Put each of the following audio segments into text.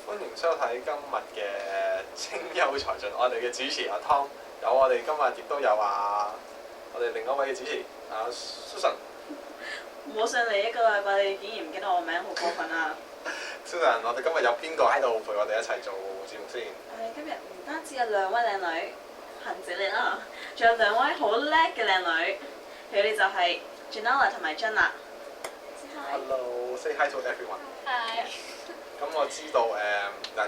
歡迎收睇今日嘅青優才俊，我哋嘅主持阿 Tom， 有我哋今日亦都有我哋另一位嘅主持Susan。我上嚟一個禮拜，你竟然唔記得我名，好過分啊！Susan， 我哋今日有邊個喺度陪我哋一齊做節目先？我哋今日唔單止有兩位靚女，行姐你啦，仲有兩位好叻嘅靚女，佢哋就係 Janella 同埋 Jenna。Hello，say hi to everyone。Hi。咁我知道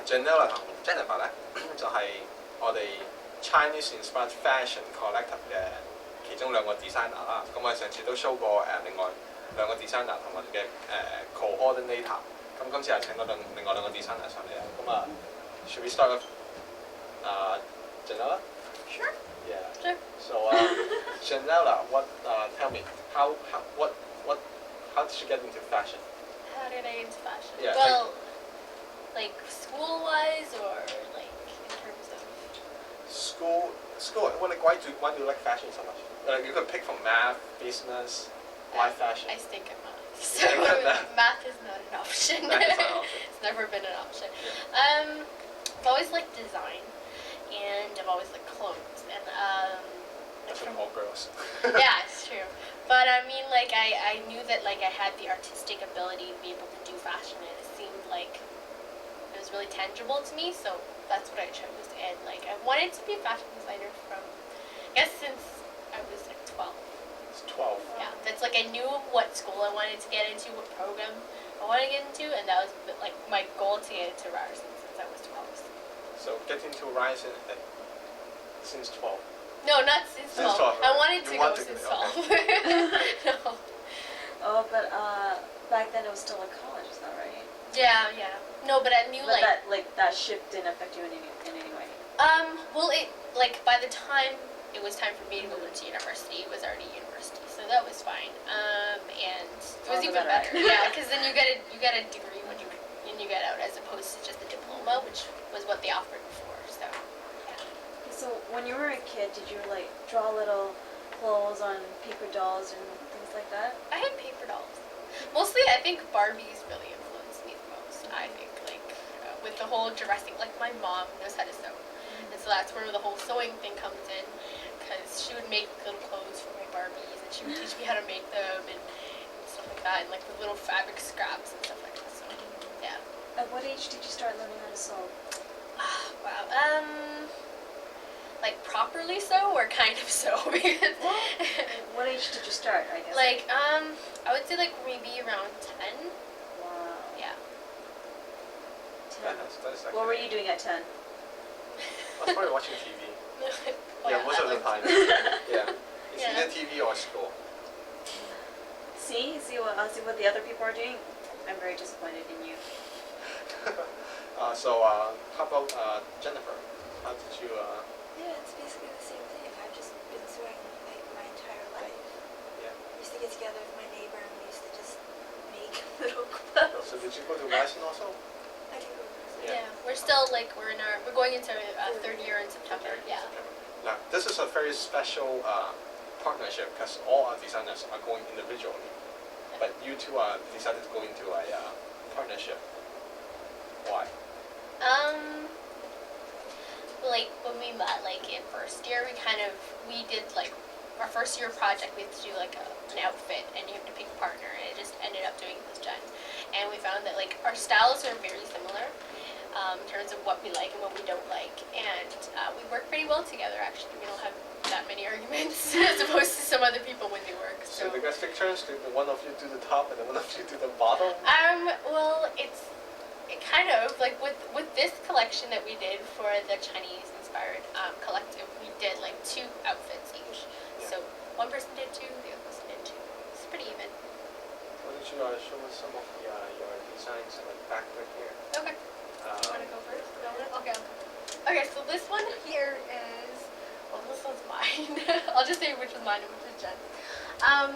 Janella 同 Jennifer 咧就係我哋 Chinese Inspired Fashion Collective 嘅其中兩個 designer 啦。咁我上次都 show 過另外兩個 designer 同我哋嘅coordinator。咁今次係請咗另外兩個 designer 上嚟啦。咁should we start with Janella? Sure. Yeah. Sure. So Janella, tell me how did you get into fashion? How did I get into fashion? Yeah, well, like school-wise or like in terms of school. Why do you like fashion so much? Like you could pick from math, business, why fashion? I stink at math, so math is not an option. Math is not an option. It's never been an option. Yeah. I've always liked design, and I've always liked clothes, and That's from all girls. yeah, it's true. But I mean, like I knew that like I had the artistic ability to be able to do fashion, and it seemed like it was really tangible to me. So that's what I chose, and like I wanted to be a fashion designer from, I guess, since I was like 12. It's 12. Yeah, that's like I knew what school I wanted to get into, what program I wanted to get into, and that was like my goal to get into Ryerson since I was 12. So get into Ryerson since 12. No, not since 12. I wanted to go since 12. Okay. No. Oh, but back then it was still like college, is that right? Yeah. No, but I knew But like that shift didn't affect you in any way. Well, it like by the time it was time for me to go into university, it was already university, so that was fine. And it was even better. Yeah, because then you get a degree when you get out, as opposed to just a diploma, which was what they offered before. So. So when you were a kid, did you like draw little clothes on paper dolls and things like that? I had paper dolls. Mostly, I think Barbies really influenced me the most. I think like with the whole dressing, like my mom knows how to sew, and so that's where the whole sewing thing comes in, because she would make little clothes for my Barbies, and she would teach me how to make them and stuff like that, and like the little fabric scraps and stuff like that. So yeah. At what age did you start learning how to sew? Wow. Like properly sew or kind of sew? Because what age did you start, I guess? Like, I would say like maybe around 10. Wow. Yeah. 10. What were you doing at 10? I was probably watching TV. Yeah, most of the time. Yeah. It's either TV or school. See what the other people are doing? I'm very disappointed in you. So how about Jennifer? How did you... Yeah, it's basically the same thing. I've just been sewing like my entire life. Yeah. I used to get together with my neighbor and we used to just make little clothes. So did you go to Ryerson also? I do go to Yeah. We're still like we're going into third year in September. Yeah. Now this is a very special partnership because all our designers are going individually, but you two decided to go into a partnership. Why? Like when we met, like in first year, we did like our first year project. We had to do like an outfit, and you have to pick a partner, and it just ended up doing this Jen. And we found that like our styles are very similar in terms of what we like and what we don't like, and we work pretty well together. Actually, we don't have that many arguments as opposed to some other people when they work. So you guys take turns. Do one of you do the top, and then one of you do the bottom? Well, it kind of like with this collection that we did for the Chinese inspired collective, we did like 2 outfits each. Yeah. So one person did 2, the other person did 2. It's pretty even. Why don't you show us some of your designs like back right here? Okay. You want to go first? Okay. Okay. So this one here is, well, this one's mine. I'll just say which was mine and which was Jen.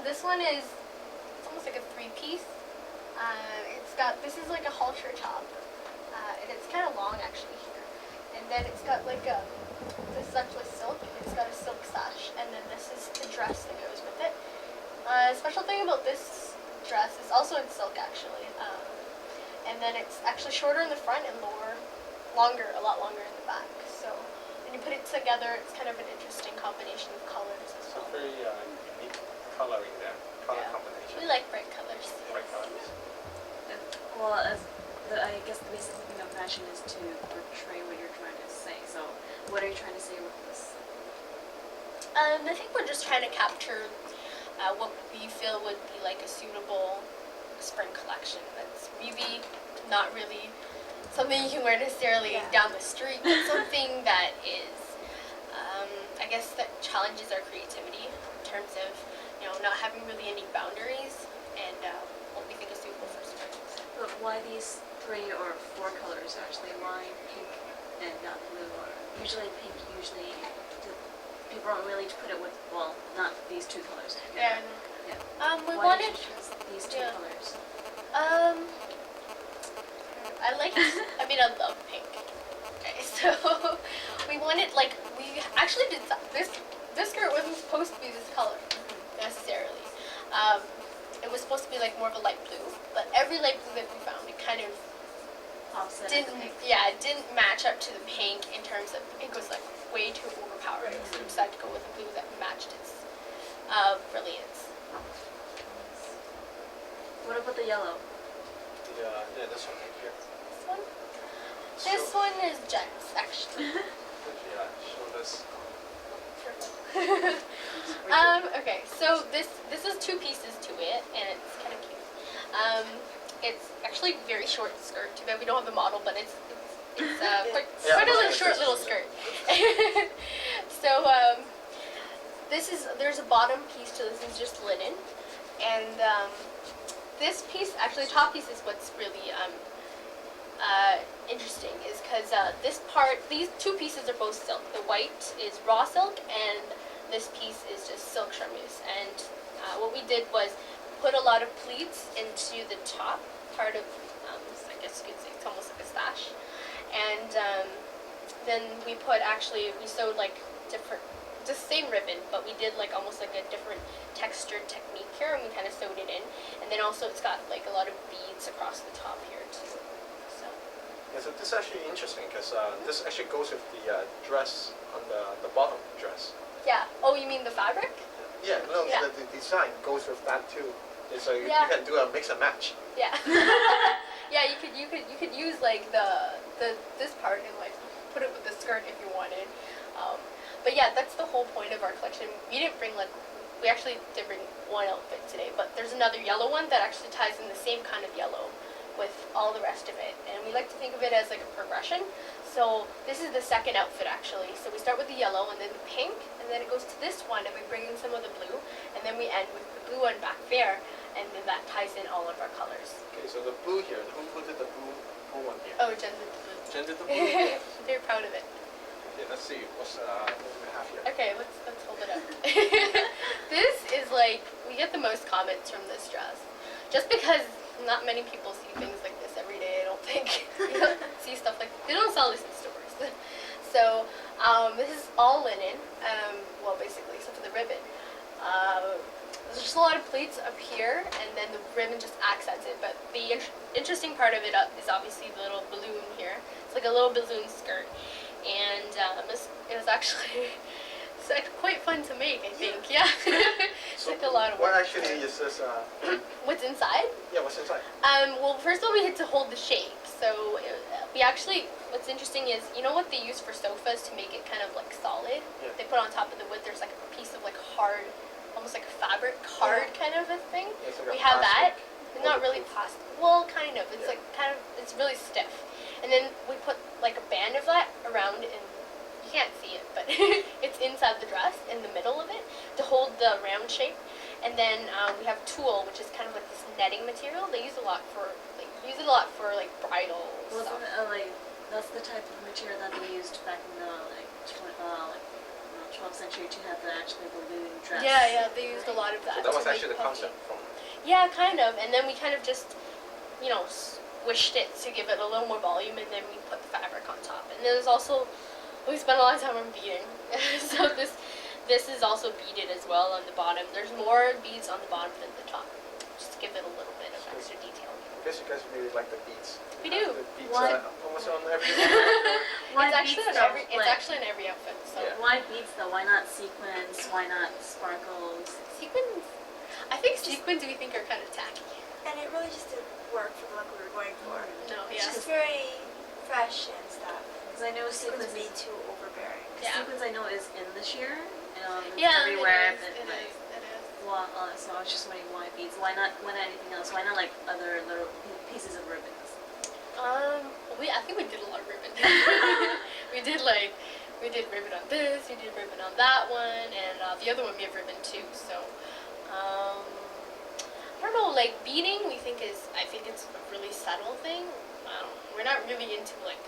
This one is, it's almost like a 3-piece. This is like a halter top, and it's kind of long actually here. And then it's got like this is actually silk. It's got a silk sash, and then this is the dress that goes with it. The special thing about this dress is also in silk actually. and then it's actually shorter in the front and longer, a lot longer in the back. So when you put it together, it's kind of an interesting combination of colors as So well. very unique coloring there, color Yeah. combination. We like bright colors. Bright colors. Well, I guess the basic thing of fashion is to portray what you're trying to say. So, what are you trying to say with this? I think we're just trying to capture what we feel would be like a suitable spring collection. That's really not really something you can wear necessarily Yeah. down the street, but something that is, I guess, that challenges our creativity in terms of, not having really any boundaries and what we think is suitable for spring. But why these 3 or 4 colors actually? Why pink and not blue? Or usually pink. People don't really put it with, well, not these 2 colors. Yeah. Yeah. We Why wanted. did you choose these 2 yeah. colors? I love pink. Okay, so we wanted, we actually did this skirt wasn't supposed to be this color necessarily. It was supposed to be more of a light blue, but every light blue that we found, it kind of Offset didn't, the pink. it didn't match up to the pink in terms of the pink was way too overpowering. So we decided to go with a blue that matched its brilliance. What about the yellow? Yeah, this one right here. This one? So, This one is Jen's, actually. yeah, show this. Okay, so this is 2 pieces to it, and it's kind of cute. It's actually very short skirt. Too bad we don't have the model, but it's quite a short little skirt. So there's a bottom piece to this. It's just linen, and this piece, actually, the top piece is what's really interesting, is because these 2 pieces are both silk. The white is raw silk, and this piece is just silk charmeuse. And what we did was put a lot of pleats into the top part of, I guess you could say it's almost like a stash. And then we sewed different, just same ribbon, but we did almost a different textured technique here, and we kind of sewed it in. And then also it's got a lot of beads across the top here too. So Yeah, so this is actually interesting because this actually goes with the dress on the bottom dress. yeah. Oh, you mean the fabric? Yeah, no, Yeah. the design goes with that too. Yeah, so you Yeah. can do a mix and match. Yeah. Yeah, you could use this part and put it with the skirt if you wanted. But yeah, that's the whole point of our collection. We actually did bring one outfit today, but there's another yellow one that actually ties in the same kind of yellow with all the rest of it. And we like to think of it as a progression. So this is the second outfit actually. So we start with the yellow and then the pink, and then it goes to this one, and we bring in some of the blue, and then we end with the blue one back there, and then that ties in all of our colors. Okay, so the blue here, who did the blue one here? Oh, Jen did the blue. Jen did the blue? They're proud of it. Yeah, let's see, what do we have here? Okay, let's hold it up. This is we get the most comments from this dress. Just because not many people see things like this every day, I don't think. You don't see stuff they don't sell this in stores. So, this is all linen, well, basically, except for the ribbon. There's just a lot of pleats up here, and then the ribbon just accents it. But the interesting part of it is obviously the little balloon here. It's a little balloon skirt, and it was actually quite fun to make, I think. Yeah, it's So a lot of work. what actually is this? What's inside? Yeah, what's inside? Well, first of all, we had to hold the shape. So what's interesting is, you know what they use for sofas to make it kind of solid? Yeah. They put on top of the wood, there's a piece of hard, almost like a fabric card kind of a thing. Yeah, it's We a have that. plastic Not really waterproof. plastic. Well, kind of. It's Yeah. it's really stiff. And then we put a band of that around, and you can't see it, but it's inside the dress, in the middle of it, to hold the round shape. And then we have tulle, which is kind of this netting material. They use a lot for bridal Wasn't stuff. it that's the type of material that they used back in the 12th century to have the actually balloon dress? Yeah, they used a lot of that. So that was to make actually the puffy. concept from. Yeah, kind of. And then we kind of just, swished it to give it a little more volume, and then we put the fabric on top. And there's also, we spent a lot of time on beading. So this is also beaded as well on the bottom. There's more beads on the bottom than the top. Just to give it a little bit of extra detail. guess you guys really like the beads. We You have do. The beads Why? almost on every. Why It's actually beads on though? it's actually in every outfit. So Yeah. Why beads though? Why not sequins? Why not sparkles? sequins. I think sequins we think are kind of tacky. And it really just didn't work for the look we were going for. No, It's yeah. just very fresh and stuff. Because I know It would sequins be is too overbearing. Yeah. sequins I know is in this year. It's Yeah, everywhere. it But is. like, It is. well, so I was just wondering why beads? Why not anything else? Why not like other little pieces of ribbons? I think we did a lot of ribbon. we did ribbon on this, we did ribbon on that one, and the other one we have ribbon too. So, I don't know. Like beading, I think it's a really subtle thing. We're not really into like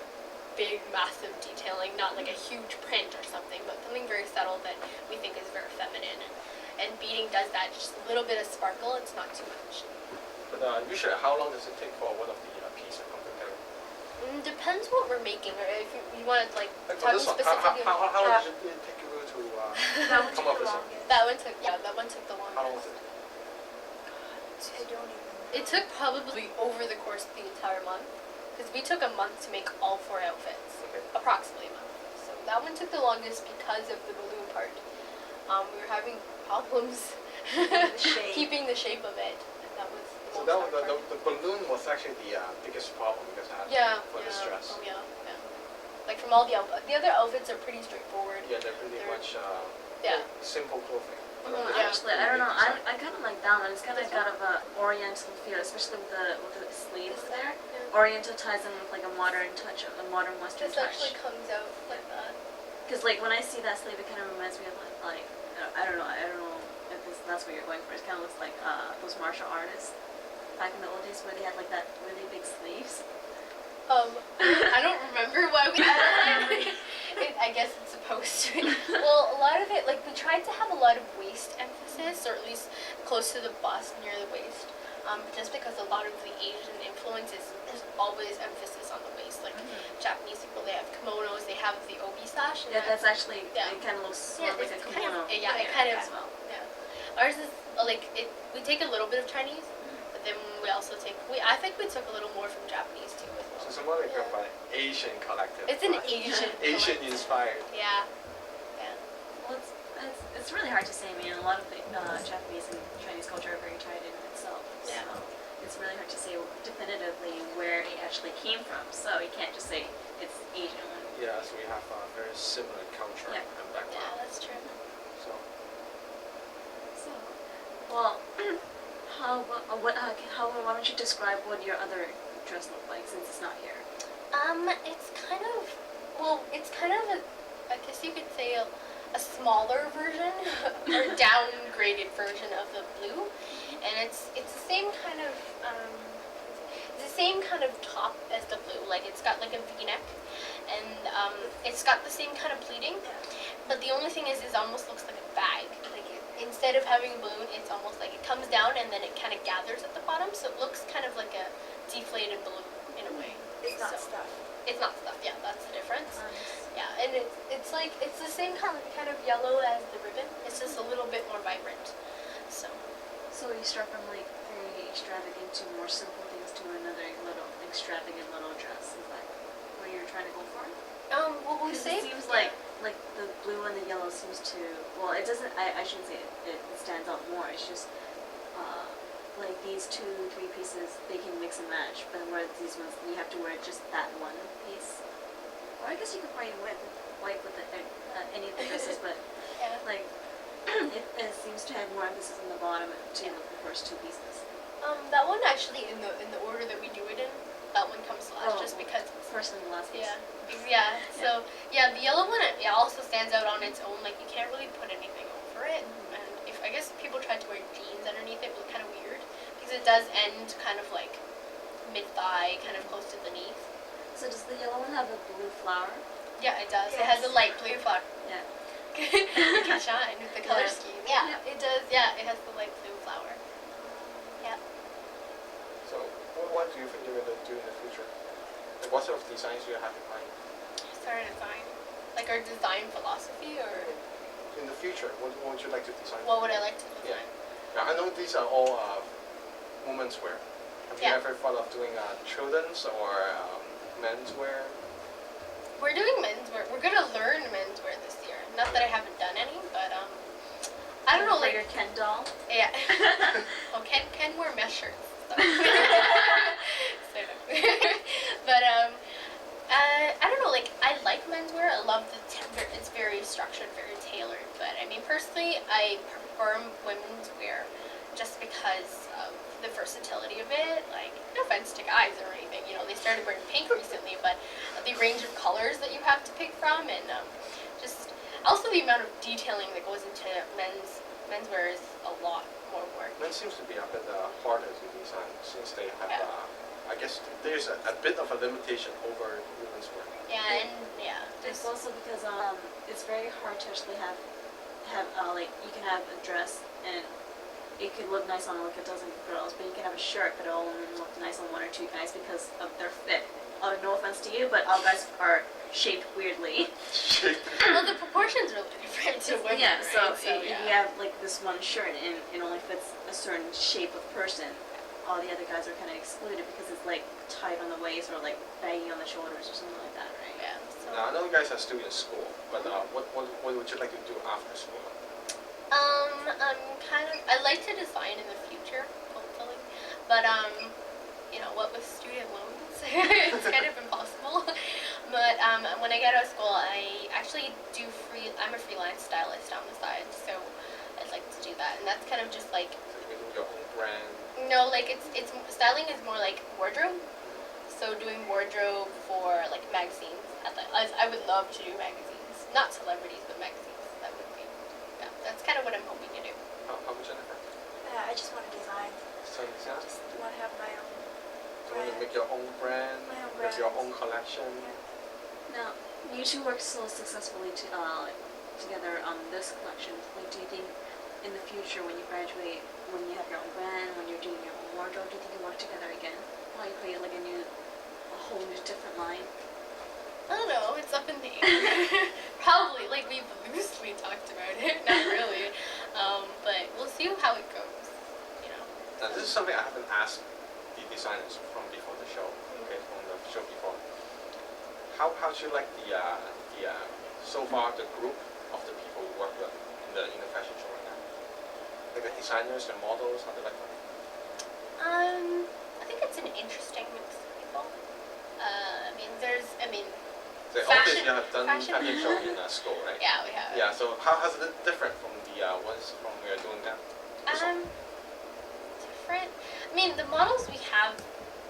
big, massive detailing, not like a huge print or something, but something very subtle that we think is very feminine. And beading does that, just a little bit of sparkle. It's not too much. But usually, how long does it take for one of the pieces to come together? Depends what we're making, or if you want to like Like talk for this one, specifically. how long did it take you to That would come take up the with something? longest. That one took the How long longest. was it? I don't even know. It took probably over the course of the entire month, because we took a month to make all 4 outfits, Okay. approximately a month. So that one took the longest because of the balloon part. We were having problems The shape. keeping the shape of it, and that was the So most that hard part. the balloon was actually the biggest problem because I had Yeah, for the stress. Oh yeah. Like from all the other outfits are pretty straightforward. Yeah, they're pretty They're- much Yeah. simple clothing. But Mhm, this yeah. is Actually, I don't know. really I kind of like that one. It's kind of This got a oriental feel, especially with the sleeves there. Yeah. Oriental ties in with like a modern touch, a modern Western This touch. actually comes out like that. Because like when I see that sleeve, it kind of reminds me of like I don't know if that's what you're going for. It kind of looks like those martial artists back in the old days where they had like that really big sleeves. I don't remember why we. I guess it's supposed to. Well, a lot of it, like we tried to have a lot of waist emphasis, or at least close to the bust, near the waist. Just because a lot of the Asian influences, there's always emphasis on the waist. Like Japanese people, they have kimonos, they have the obi sash. And Yeah, that's actually Yeah. it. Kind of looks Yeah, more like a it's kind kimono. of- yeah, it kind of- as well. Yeah. Ours is like it. We take a little bit of Chinese, but then we also take. I think we took a little more from Japanese too as well. So it's more like Yeah. an Asian collective. It's an right? Asian. Asian collective. inspired. Yeah. Yeah. Well, it's really hard to say. I mean, a lot of the Japanese and Chinese culture are very tied in itself. Yeah. So it's really hard to say definitively where it actually came from. So you can't just say it's Asian. Yeah, so we have a very similar culture Yeah. and Yeah, background. that's true. So So, well, why don't you describe what your other dress look like since it's not here? It's kind of, well, it's kind of I guess you could say a smaller version or downgraded version of the blue, and it's the same kind of top as the blue. Like it's got like a V-neck, and it's got the same kind of pleating, but the only thing is it almost looks like a bag. Like instead of having a balloon, it's almost like it comes down and then it kind of gathers at the bottom, so it looks kind of like a deflated balloon in a way. It's not So- stuff. It's not stuffed, yeah, that's the difference. Yeah, and it's like, it's the same kind of yellow as the ribbon. It's just a little bit more vibrant. So, So you start from like very extravagant to more simple things to another little extravagant little dress. Is that what you're trying to go for? what we 'Cause say? it seems like the blue and the yellow seems to, well, it doesn't, I shouldn't say it stands out more. It's just like these 2-3 pieces, they can mix and match, but whereas these ones, you have to wear just that one piece. Or I guess you could probably wear white with any of the dresses, but Yeah. like it seems to have more emphasis on the bottom to the first 2 pieces. That one actually, in the order that we do it in, that one comes last, Oh, just because. First and the last piece. Yeah. So yeah, the yellow one it also stands out on its own. Like you can't really put anything over it, and if I guess people tried to wear jeans underneath it, it was kind of weird because it does end kind of like mid thigh, kind of close to the knee. So does the yellow one have a blue flower? Yeah, it does. It has a Yes. light blue flower. Yeah. You can shine with the color Yeah. scheme. Yeah, it does. Yeah, it has the light blue flower. Yeah. So what do you think you're going to do in the future? Like what sort of designs do you have in mind? Started design, like our design philosophy, or In the future, what would you like to design? what would I like to design? Yeah, I know these are all women's wear. Have you ever thought of doing children's or menswear? We're doing menswear. We're gonna learn menswear this year. Not that I haven't done any, but I don't know, For like your Ken doll. yeah. Oh, Ken wore mesh shirts. So. So no. But I don't know, like I like menswear. I love it's very structured, very tailored. But I mean, personally, I prefer women's wear just because of the versatility of it. Like, no offense to guys or anything, you know, they started wearing pink recently, but the range of colors that you have to pick from, and just also the amount of detailing that goes into menswear is a lot more work. Men seems to be a bit harder to design since they have, I guess there's a bit of a limitation over women's wear. Yeah, and It's also because it's very hard to actually have like you can have a dress and it could look nice on like a dozen girls, but you can have a shirt that will only look nice on one or two guys because of their fit. No offense to you, but all guys are shaped weirdly. well, the proportions are really different to women, Yeah, so, right? if you have like this one shirt and it only fits a certain shape of person, all the other guys are kind of excluded because it's like tight on the waist or like baggy on the shoulders or something like that, right? Yeah. So. Now I know you guys are still in school, but what would you like to do after school? I like to design in the future, hopefully, but you know, what with student loans, it's kind of impossible. But when I get out of school, I actually I'm a freelance stylist on the side, so I'd like to do that, and that's kind of just like. So you can do your own brand. No, like it's styling is more like wardrobe. So doing wardrobe for like magazines. I would love to do magazines, not celebrities, but magazines. That would be. Yeah, that's kind of what I'm hoping to do. How about Jennifer? I just want to design. So I just want to have my own you want to make your own brand, My own with your brands. own collection. Now, you two worked so successfully together on this collection. Like, do you think in the future, when you graduate, when you have your own brand, when you're doing your own wardrobe, do you think you work together again? While you create like a whole new different line? I don't know. It's up in the air. Probably. Like we've loosely talked about it. Not really. But we'll see how it goes. You know. Now this is something I haven't asked the designers from before the show. Okay, from the show before. How do you like the so far the group of the people who work with in the fashion show right now? Like the designers and models, how do you like them? I think it's an interesting mix of people. They fashion- obviously have done fashion- fashion show in school, right? Yeah, we have. Yeah. So how has it different from the ones from we are doing now? Different. I mean, the models we have,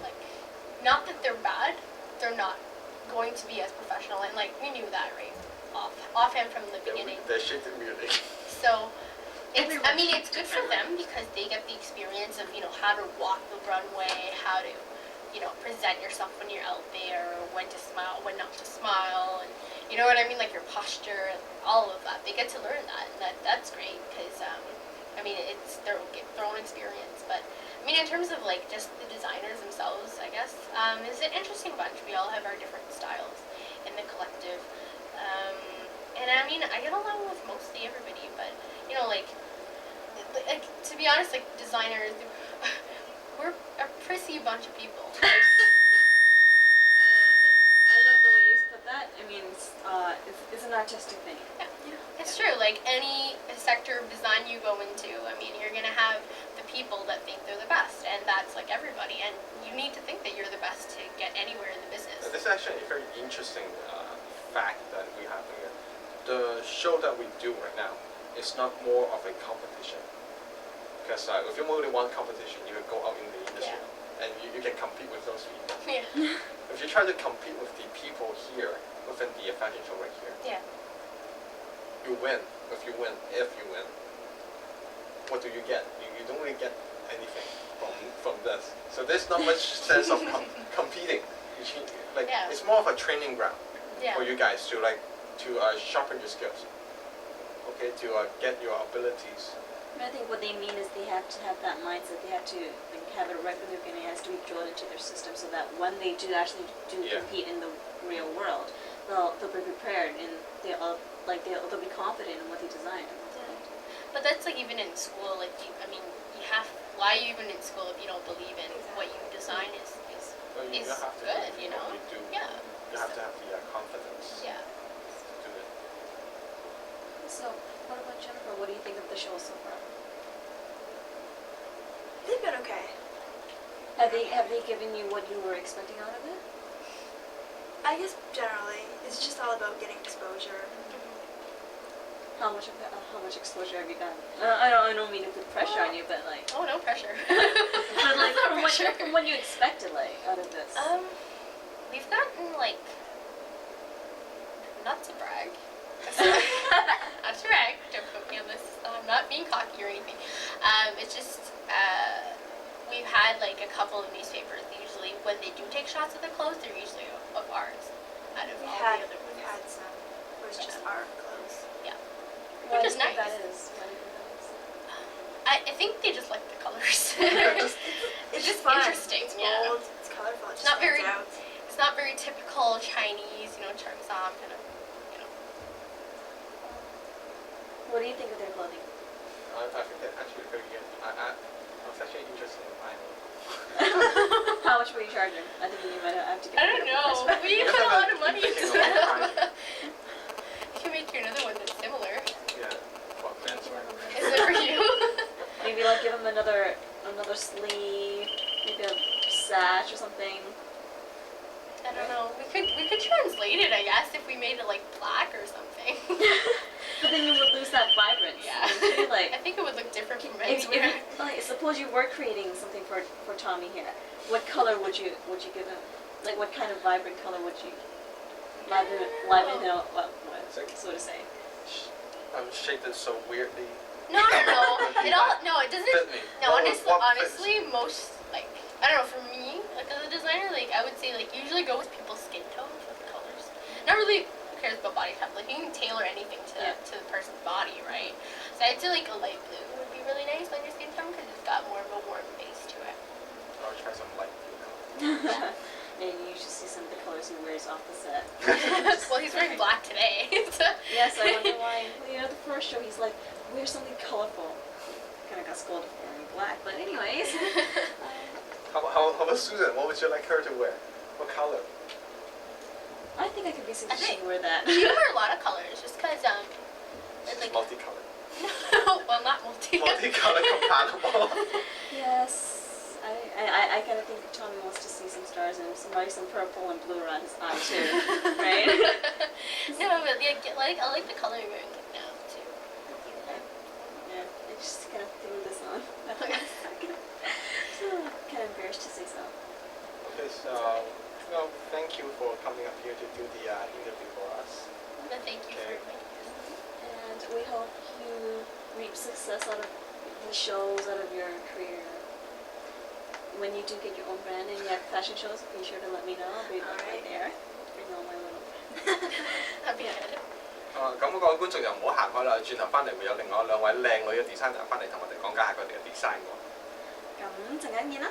like, not that they're bad, they're not going to be as professional, and like we knew that right offhand from the beginning. They're shaped immediately. So, it's good for them because they get the experience of how to walk the runway, how to present yourself when you're out there, when to smile, when not to smile, and you know what I mean, like your posture, all of that. They get to learn that, and that's great because it's their own experience. But in terms of like just the designers themselves, I guess it's an interesting bunch. We all have our different styles in the collective, and I get along with mostly everybody. But like to be honest, like designers, we're a prissy bunch of people. I love the way you put that. It's an artistic thing. Yeah. It's true. Like any sector of design you go into, you're gonna have the people that think they're the best, and that's like everybody. And you need to think that you're the best to get anywhere in the business. This is actually a very interesting fact that we have here. The show that we do right now is not more of a competition. Because if you only want competition, you can go out in the industry and you can compete with those people. Yeah. If you try to compete with the people here within the fashion show right here, Yeah. you win. If you win, what do you get? You don't really get anything from this. So there's not much sense of competing. It's more of a training ground for you guys to sharpen your skills. Okay, to get your abilities. I think what they mean is they have to have that mindset. They have to have it right from the beginning. It has to be drilled into their system so that when they do actually compete in the real world, they'll be prepared and they'll be confident in what they design. But that's like even in school, like I mean, you have. Why are you even in school if you don't believe in what you design is So you is have to good, do you know? what you do. Yeah. You have to have the confidence Yeah. to do it. So, what about Jennifer? What do you think of the show so far? They've been okay. Have they given you what you were expecting out of it? I guess generally, it's just all about getting exposure. How much exposure have you gotten? I don't mean to put pressure on you, but like. Oh, no pressure. But like No from pressure. what you expected like out of this. We've gotten like, not to brag. Not to brag. Don't put me on this. I'm not being cocky or anything. It's just we've had like a couple of newspapers. Usually, when they do take shots of the clothes, they're usually of ours. Out of all the other We've ones. had some where it's just our clothes. Why Which is do you think nice. that is? Why do you think that is? I think they just like the colors. It's just fun. interesting, It's yeah. bold. It's colorful. It It's just not very- stands out. It's not very typical Chinese, you know, cheongsam kind of, you know. What do you think of their clothing? I think that actually very good. I was actually interested in buying one. How much were you charging? I think you might have to get. I don't know. We put a lot of money into Taking a long them. time. I can make you another one that's similar. Yeah, for menswear. Is it for you? Maybe like give them another sleeve, maybe a sash or something. I don't know. We could translate it, I guess, if we made it like black or something. But then you would lose that vibrance. Yeah. Wouldn't you? Like, I think it would look different from it's right here. like suppose you were creating something for Tommy here. What color would you give him? Like what kind of vibrant color would you liven him up? What so to say? I'm shaped it so weirdly. No. It doesn't. Fit me. No, What fits? honestly, most like I don't know. For me, like as a designer, like I would say like usually go with people's skin tones with the colors. Not really. Who cares about body type? Like you can tailor anything to the person's body, right? So I'd say like a light blue would be really nice on your skin tone because it's got more of a warm base to it. I'll try some light blue color. And you should see some of the colors he wears off the set. Well, he's wearing black today. So. Yes, I wonder why. You know, the first show he's like, wear something colorful. Kind of got scolded for wearing black, but anyways. How about Susan? What would you like her to wear? What color? I think I could be I sufficient think- to wear that. You wear a lot of colors just because it's She's like multicolored. well, not multi. Multicolored compatible. Yes. I kind of think Tommy wants to see some stars and some purple and blue around his eye too, right? No, but yeah, I like the color you're wearing now too. Yeah, I just kind of threw this on. So, kind of embarrassed to say so. Okay, so well, thank you for coming up here to do the interview for us. No, thank you for Okay. inviting us. And we hope you reap success out of the shows, out of your career. When you do get your own brand and you have fashion shows, be sure to let me know. I'll be right Alright. there. Bring all my little. That'd be good. 咁各位觀眾就唔好行開啦，轉頭翻嚟會有另外兩位靚女嘅 designer 翻嚟同我哋講解下佢哋嘅 design 喎。咁陣間見啦。